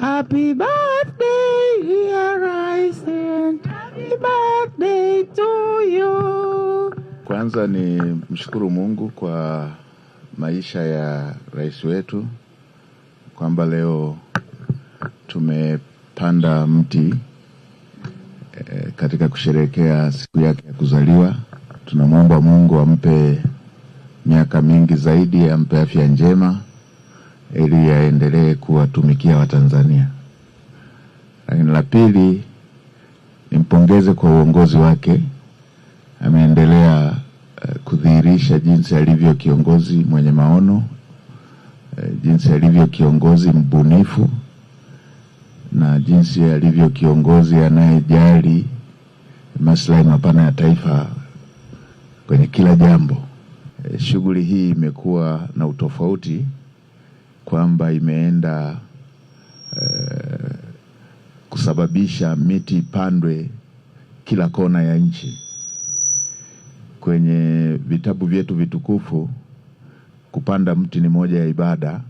Happy birthday, dear Raisen. Happy birthday to you. Kwanza ni mshukuru Mungu kwa maisha ya rais wetu, kwamba leo tumepanda mti katika kusherehekea siku yake ya kuzaliwa. Tunamwomba Mungu ampe miaka mingi zaidi, ampe afya njema ili aendelee kuwatumikia Watanzania. Lakini la pili, nimpongeze kwa uongozi wake. Ameendelea kudhihirisha jinsi alivyo kiongozi mwenye maono, jinsi alivyo kiongozi mbunifu, na jinsi alivyo kiongozi anayejali maslahi mapana ya taifa kwenye kila jambo. Shughuli hii imekuwa na utofauti kwamba imeenda kusababisha miti ipandwe kila kona ya nchi. Kwenye vitabu vyetu vitukufu, kupanda mti ni moja ya ibada,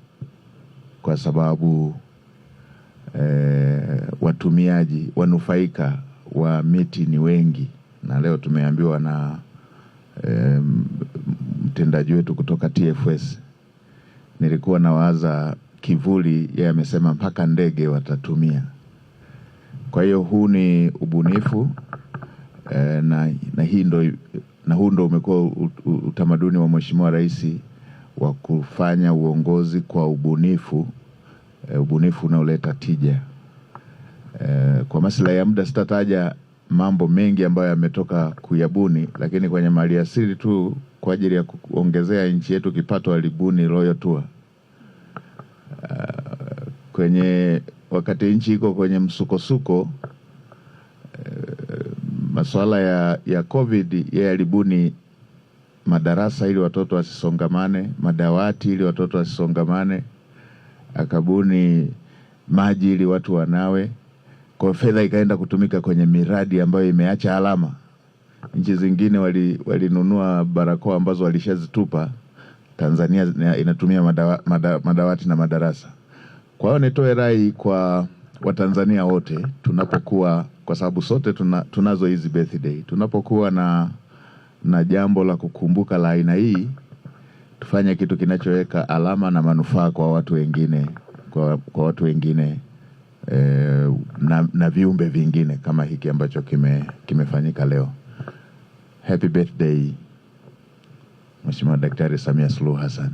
kwa sababu watumiaji, wanufaika wa miti ni wengi. Na leo tumeambiwa na mtendaji wetu kutoka TFS, nilikuwa nawaza kivuli, yeye amesema mpaka ndege watatumia. Kwa hiyo huu ni ubunifu na huu ndo umekuwa utamaduni wa Mheshimiwa Rais wa kufanya uongozi kwa ubunifu, ubunifu unaoleta tija. Kwa maslahi ya muda sitataja mambo mengi ambayo yametoka kuyabuni, lakini kwenye maliasili tu kwa ajili ya kuongezea nchi yetu kipato alibuni Royal Tour. Kwenye wakati nchi iko kwenye msukosuko, masuala ya COVID, yeye alibuni madarasa ili watoto wasisongamane, madawati ili watoto wasisongamane, akabuni maji ili watu wanawe. Kwa fedha ikaenda kutumika kwenye miradi ambayo imeacha alama. Nchi zingine walinunua barakoa ambazo walishazitupa. Tanzania inatumia madawati na madarasa. Kwa hiyo nitoe rai kwa Watanzania wote, tunapokuwa, kwa sababu sote tunazo hizi birthday, tunapokuwa na jambo la kukumbuka la aina hii, tufanye kitu kinachoweka alama na manufaa kwa watu wengine, kwa watu wengine na viumbe vingine kama hiki ambacho kimefanyika leo. Happy birthday Mheshimiwa Daktari Samia Suluhu Hassan.